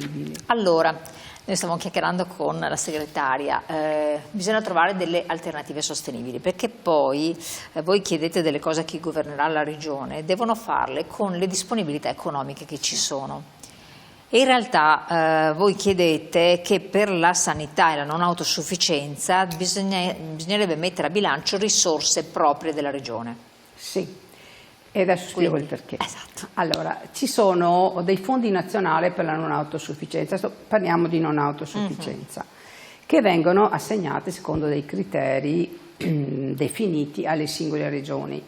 sostenibili. Allora, noi stiamo chiacchierando con la segretaria, bisogna trovare delle alternative sostenibili, perché poi voi chiedete delle cose a chi governerà la regione, devono farle con le disponibilità economiche che ci sono. E in realtà voi chiedete che per la sanità e la non autosufficienza bisognerebbe mettere a bilancio risorse proprie della regione. Sì, e adesso spiego il perché. Esatto. Allora, ci sono dei fondi nazionali per la non autosufficienza, parliamo di non autosufficienza, che vengono assegnati secondo dei criteri definiti alle singole regioni.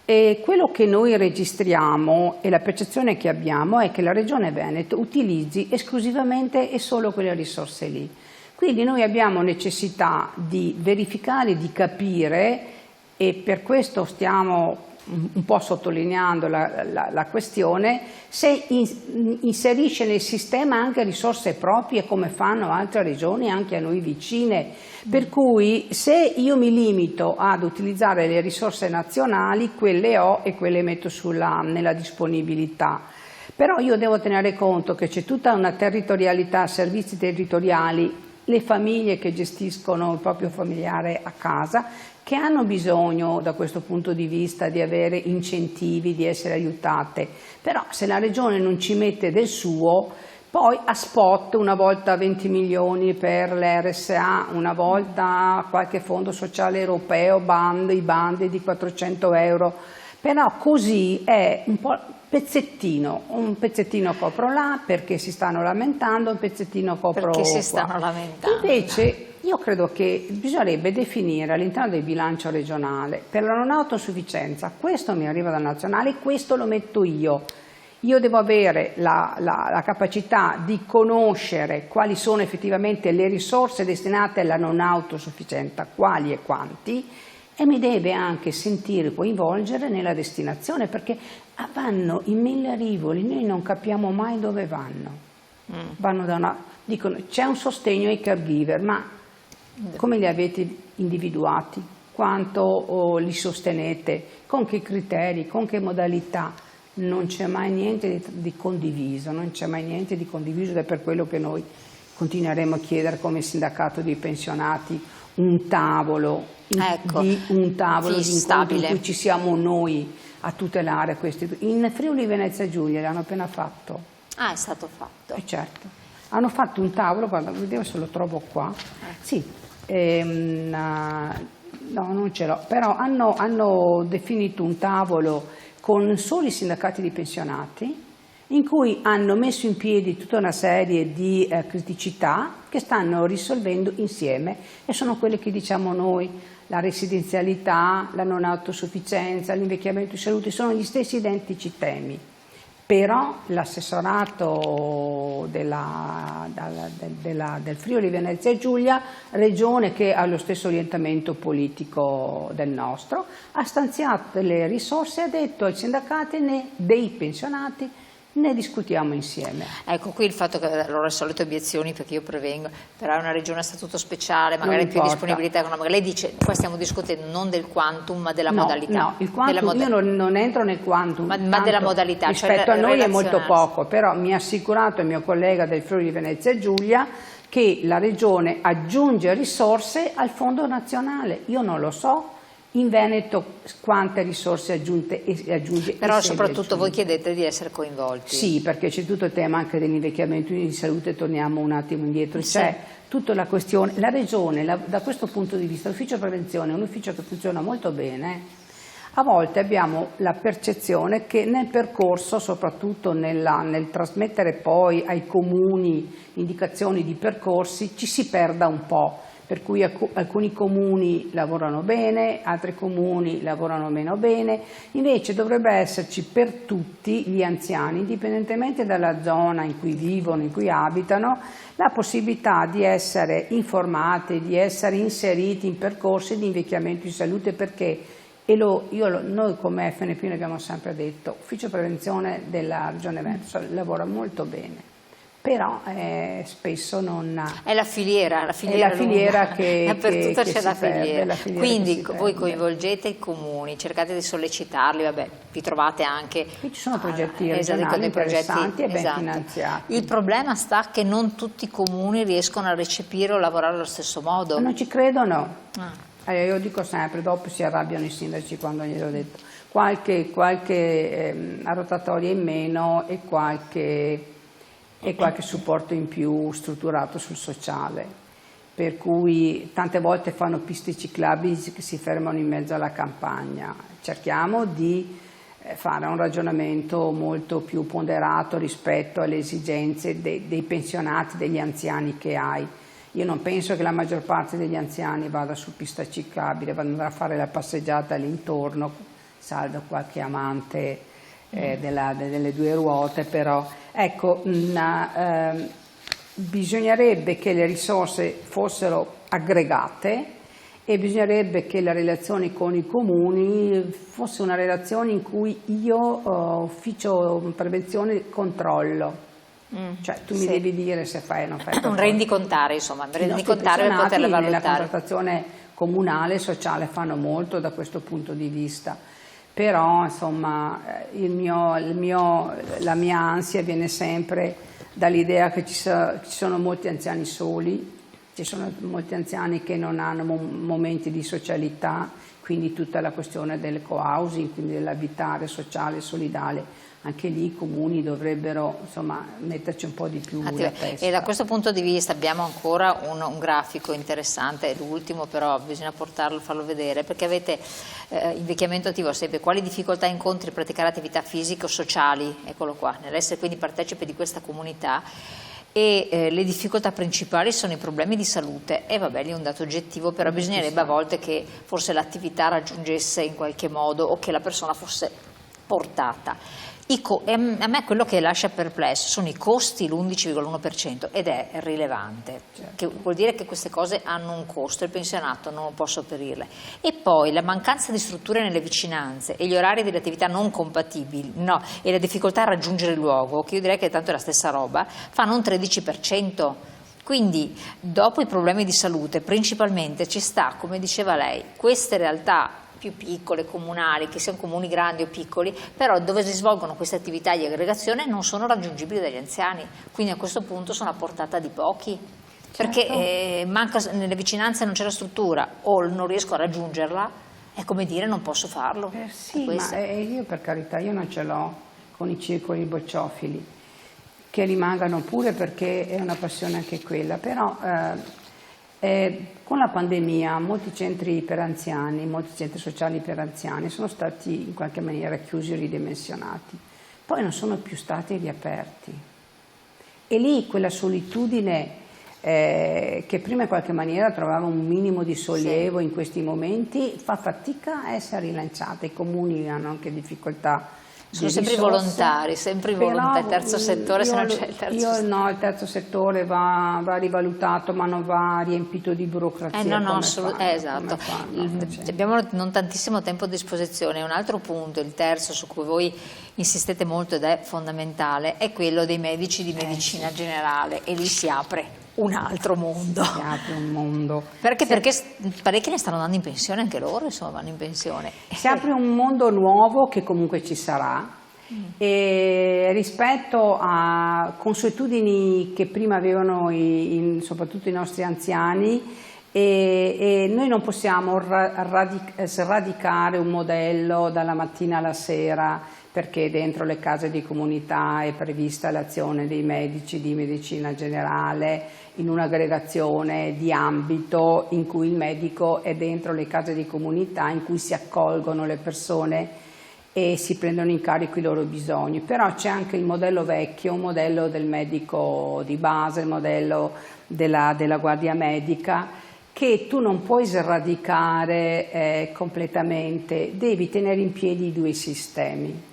E quello che noi registriamo e la percezione che abbiamo è che la Regione Veneto utilizzi esclusivamente e solo quelle risorse lì. Quindi noi abbiamo necessità di verificare, di capire, e per questo stiamo un po' sottolineando la questione, se inserisce nel sistema anche risorse proprie come fanno altre regioni anche a noi vicine, per cui se io mi limito ad utilizzare le risorse nazionali, quelle ho e quelle metto nella disponibilità. Però io devo tenere conto che c'è tutta una territorialità, servizi territoriali, le famiglie che gestiscono il proprio familiare a casa, che hanno bisogno da questo punto di vista di avere incentivi, di essere aiutate. Però se la Regione non ci mette del suo, poi a spot, una volta 20 milioni per l'RSA, una volta qualche fondo sociale europeo, i bandi di 400 euro, però così è un po' un pezzettino copro là perché si stanno lamentando, un pezzettino copro perché si qua. stanno lamentando. Invece io credo che bisognerebbe definire all'interno del bilancio regionale per la non autosufficienza, questo mi arriva dal nazionale, questo lo metto io. Io devo avere la capacità di conoscere quali sono effettivamente le risorse destinate alla non autosufficienza, quali e quanti, e mi deve anche sentire coinvolgere nella destinazione, perché vanno in mille rivoli, noi non capiamo mai dove vanno. Vanno dicono c'è un sostegno ai caregiver, ma come li avete individuati? Quanto li sostenete? Con che criteri? Con che modalità? Non c'è mai niente di condiviso, non c'è mai niente di condiviso, ed è per quello che noi continueremo a chiedere come sindacato dei pensionati un tavolo, di incontro in cui ci siamo noi a tutelare questi. In Friuli Venezia Giulia l'hanno appena fatto. Ah, è stato fatto. Certo. Hanno fatto un tavolo, guarda, vediamo se lo trovo qua. Sì, no, non ce l'ho, però hanno definito un tavolo con soli sindacati di pensionati, in cui hanno messo in piedi tutta una serie di criticità che stanno risolvendo insieme, e sono quelle che diciamo noi: la residenzialità, la non autosufficienza, l'invecchiamento in salute, sono gli stessi identici temi. Però l'assessorato del Friuli Venezia Giulia, regione che ha lo stesso orientamento politico del nostro, ha stanziato le risorse e ha detto ai sindacati né dei pensionati ne discutiamo insieme. Ecco, qui il fatto che allora le solite obiezioni, perché io prevengo, però è una regione a statuto speciale, magari più disponibilità economica. Lei dice, qua stiamo discutendo non del quantum ma della modalità. No, il quantum, io non entro nel quantum. Ma della modalità. Rispetto a noi è molto poco, però mi ha assicurato il mio collega del Friuli Venezia Giulia che la regione aggiunge risorse al fondo nazionale. Io non lo so in Veneto quante risorse aggiunge. Però soprattutto voi chiedete di essere coinvolti. Sì, perché c'è tutto il tema anche dell'invecchiamento in salute, torniamo un attimo indietro, c'è tutta la questione, la regione da questo punto di vista, l'ufficio prevenzione è un ufficio che funziona molto bene. A volte abbiamo la percezione che nel percorso, soprattutto nel trasmettere poi ai comuni indicazioni di percorsi, ci si perda un po'. Per cui alcuni comuni lavorano bene, altri comuni lavorano meno bene, invece dovrebbe esserci per tutti gli anziani, indipendentemente dalla zona in cui vivono, in cui abitano, la possibilità di essere informati, di essere inseriti in percorsi di invecchiamento in salute, perché, noi come FNP ne abbiamo sempre detto, l'ufficio prevenzione della Regione Veneto lavora molto bene. però spesso non... È la filiera filiera che dappertutto c'è la perde, filiera. la filiera Quindi che si voi perde. coinvolgete i comuni, cercate di sollecitarli, vabbè, vi trovate anche... Qui ci sono progetti esatto, regionali dei progetti, interessanti e ben esatto. finanziati. Il problema sta che non tutti i comuni riescono a recepire o lavorare allo stesso modo. Non ci credono. Ah. Io dico sempre, dopo si arrabbiano i sindaci quando gliel'ho detto. Qualche rotatoria in meno e qualche supporto in più strutturato sul sociale, per cui tante volte fanno piste ciclabili che si fermano in mezzo alla campagna. Cerchiamo di fare un ragionamento molto più ponderato rispetto alle esigenze dei pensionati, degli anziani che hai. Io non penso che la maggior parte degli anziani vada su pista ciclabile, vanno a fare la passeggiata all'intorno, salvo qualche amante delle due ruote, però ecco, bisognerebbe che le risorse fossero aggregate e bisognerebbe che la relazione con i comuni fosse una relazione in cui io, ufficio prevenzione, controllo. Cioè tu mi devi dire se fai o non fai. Un rendicontare, insomma, rendicontare per poterle valutare. Nella contrattazione comunale e sociale fanno molto da questo punto di vista, però insomma la mia ansia viene sempre dall'idea che ci sono molti anziani soli, ci sono molti anziani che non hanno momenti di socialità, quindi tutta la questione del co-housing, quindi dell'abitare sociale e solidale. Anche lì i comuni dovrebbero insomma metterci un po' di più la testa. E da questo punto di vista abbiamo ancora un grafico interessante, è l'ultimo, però bisogna farlo vedere, perché avete invecchiamento attivo sempre, quali difficoltà incontri a praticare attività fisiche o sociali, eccolo qua, nell'essere quindi partecipe di questa comunità. E le difficoltà principali sono i problemi di salute, e vabbè, lì è un dato oggettivo, però bisognerebbe a volte che forse l'attività raggiungesse in qualche modo, o che la persona fosse portata. A me quello che lascia perplesso sono i costi, l'11,1%, ed è rilevante, che vuol dire che queste cose hanno un costo, il pensionato non può sopperirle. E poi la mancanza di strutture nelle vicinanze e gli orari delle attività non compatibili, e la difficoltà a raggiungere il luogo, che io direi che tanto è la stessa roba, fanno un 13%. Quindi dopo i problemi di salute principalmente ci sta, come diceva lei, queste realtà più piccole, comunali, che siano comuni grandi o piccoli, però dove si svolgono queste attività di aggregazione non sono raggiungibili dagli anziani, quindi a questo punto sono a portata di pochi, perché manca, nelle vicinanze non c'è la struttura o non riesco a raggiungerla, è come dire non posso farlo. Sì, ma io per carità, io non ce l'ho con i circoli bocciofili, che rimangano pure perché è una passione anche quella, però con la pandemia molti centri per anziani, molti centri sociali per anziani sono stati in qualche maniera chiusi o ridimensionati, poi non sono più stati riaperti e lì quella solitudine che prima in qualche maniera trovava un minimo di sollievo in questi momenti fa fatica a essere rilanciata, i comuni hanno anche difficoltà. Sono sempre volontari, il terzo settore, se non c'è il terzo settore. No, il terzo settore va rivalutato, ma non va riempito di burocrazia. Esatto. Abbiamo non tantissimo tempo a disposizione. Un altro punto, il terzo, su cui voi insistete molto ed è fondamentale, è quello dei medici di medicina generale, e lì si apre un altro mondo. Si apre un mondo. Perché parecchi ne stanno andando in pensione, anche loro insomma vanno in pensione. Si apre un mondo nuovo che comunque ci sarà, e rispetto a consuetudini che prima avevano soprattutto i nostri anziani, e noi non possiamo sradicare un modello dalla mattina alla sera, perché dentro le case di comunità è prevista l'azione dei medici di medicina generale in un'aggregazione di ambito in cui il medico è dentro le case di comunità, in cui si accolgono le persone e si prendono in carico i loro bisogni. Però c'è anche il modello vecchio, un modello del medico di base, il modello della guardia medica, che tu non puoi sradicare completamente, devi tenere in piedi i due sistemi.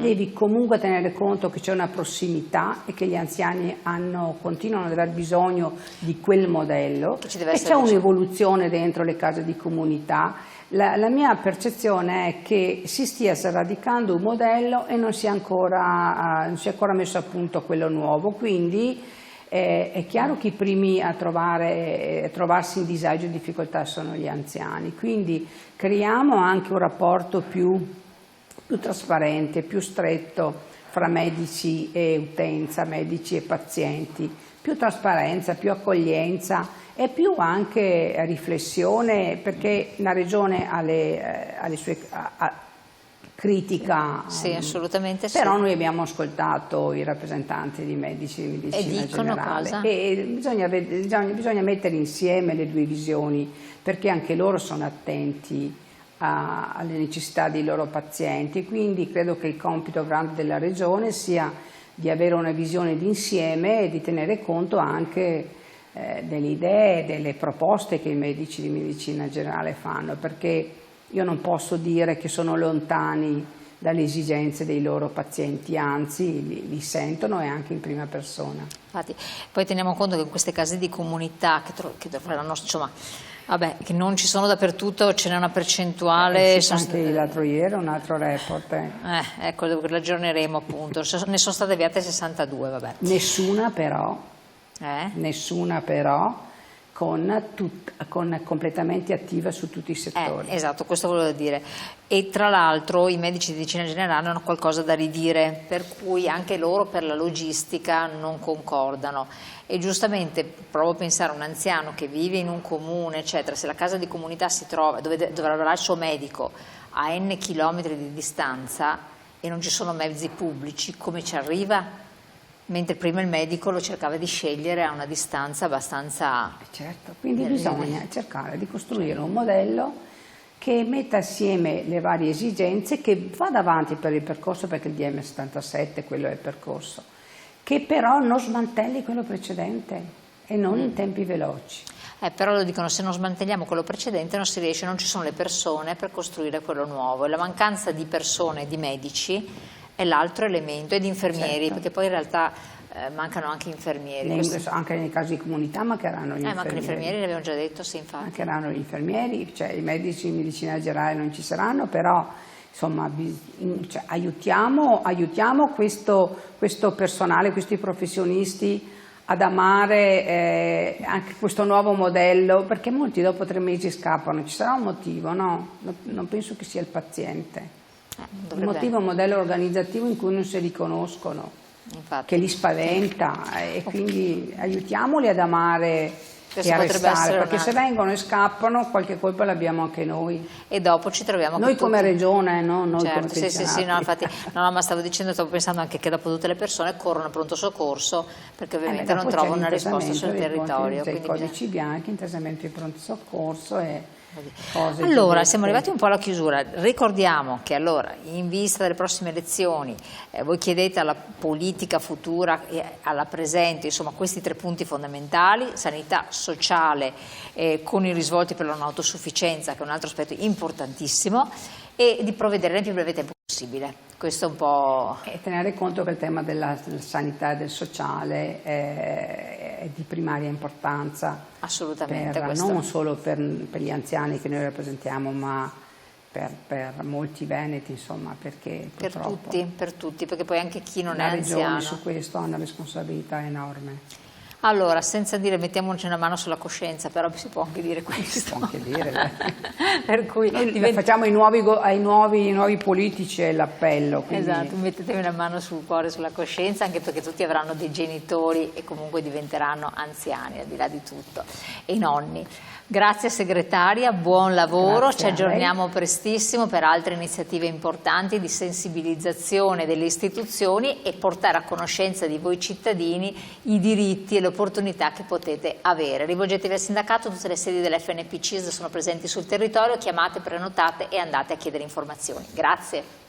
devi comunque tenere conto che c'è una prossimità e che gli anziani continuano ad aver bisogno di quel modello, Che ci deve e essere c'è vicino. un'evoluzione dentro le case di comunità. La mia percezione è che si stia sradicando un modello e non si è ancora messo a punto quello nuovo, quindi è chiaro che i primi a trovarsi in disagio e difficoltà sono gli anziani, quindi creiamo anche un rapporto più trasparente, più stretto fra medici e utenza, medici e pazienti, più trasparenza, più accoglienza e più anche riflessione, perché la Regione ha le sue critica, Sì, assolutamente sì. però noi abbiamo ascoltato i rappresentanti di medici di medicina dicono generale cosa? e bisogna mettere insieme le due visioni, perché anche loro sono attenti alle necessità dei loro pazienti, quindi credo che il compito grande della Regione sia di avere una visione d'insieme e di tenere conto anche delle idee, delle proposte che i medici di medicina generale fanno, perché io non posso dire che sono lontani dalle esigenze dei loro pazienti, anzi li sentono e anche in prima persona. Infatti, poi teniamo conto che in queste case di comunità che dovranno, insomma, vabbè, che non ci sono dappertutto, ce n'è una percentuale. Anche l'altro ieri un altro report. Ecco, lo aggiorneremo appunto. Ne sono state avviate 62, vabbè. Nessuna però con completamente attiva su tutti i settori. Esatto, questo volevo dire. E tra l'altro i medici di medicina generale hanno qualcosa da ridire, per cui anche loro per la logistica non concordano. E giustamente provo a pensare a un anziano che vive in un comune, eccetera, se la casa di comunità si trova dove avrà il suo medico a n chilometri di distanza e non ci sono mezzi pubblici, come ci arriva? Mentre prima il medico lo cercava di scegliere a una distanza abbastanza... Certo, quindi bisogna cercare di costruire un modello che metta assieme le varie esigenze, che vada avanti per il percorso, perché il DM77 quello è il percorso, che però non smantelli quello precedente e non in tempi veloci. Però lo dicono, se non smantelliamo quello precedente non si riesce, non ci sono le persone per costruire quello nuovo, e la mancanza di persone, di medici, è l'altro elemento, e di infermieri, certo. Perché poi in realtà mancano anche infermieri. Anche nei casi di comunità mancheranno gli infermieri. Mancano gli infermieri, l'abbiamo già detto, sì, infatti. Mancheranno gli infermieri, cioè i medici in medicina generale non ci saranno, però insomma aiutiamo questo personale, questi professionisti ad amare anche questo nuovo modello, perché molti dopo 3 mesi scappano. Ci sarà un motivo? No, non penso che sia il paziente. Il motivo è un modello organizzativo in cui non si riconoscono, infatti, che li spaventa, e quindi aiutiamoli ad amare e a restare, perché se vengono e scappano qualche colpa l'abbiamo anche noi. E dopo ci troviamo noi come Regione, no? Noi certo, come pensionati. sì, no, infatti, no, ma stavo pensando anche che dopo tutte le persone corrono a pronto soccorso, perché ovviamente non trovano una risposta sul territorio. C'è i codici bianchi, intasamento di pronto soccorso e cose. Allora, siamo arrivati un po' alla chiusura. Ricordiamo che allora, in vista delle prossime elezioni, voi chiedete alla politica futura e alla presente, insomma, questi 3 punti fondamentali: sanità sociale con i risvolti per la non autosufficienza, che è un altro aspetto importantissimo, e di provvedere nel più breve tempo possibile. Questo è un po'... E tenere conto che il tema della sanità e del sociale è di primaria importanza. Assolutamente. Non solo per gli anziani che noi rappresentiamo, ma per molti veneti, insomma, perché purtroppo per tutti, perché poi anche chi non è anziano. La Regione su questo ha una responsabilità enorme. Allora, senza dire mettiamoci una mano sulla coscienza, però si può anche dire questo. Si può anche dire. Per cui facciamo ai nuovi politici è l'appello. Quindi... Esatto, mettetevi una mano sul cuore, sulla coscienza, anche perché tutti avranno dei genitori e comunque diventeranno anziani, al di là di tutto, e i nonni. Grazie segretaria, buon lavoro, Grazie, ci aggiorniamo prestissimo per altre iniziative importanti di sensibilizzazione delle istituzioni e portare a conoscenza di voi cittadini i diritti e le opportunità che potete avere. Rivolgetevi al sindacato, tutte le sedi dell'FNPC sono presenti sul territorio, chiamate, prenotate e andate a chiedere informazioni. Grazie.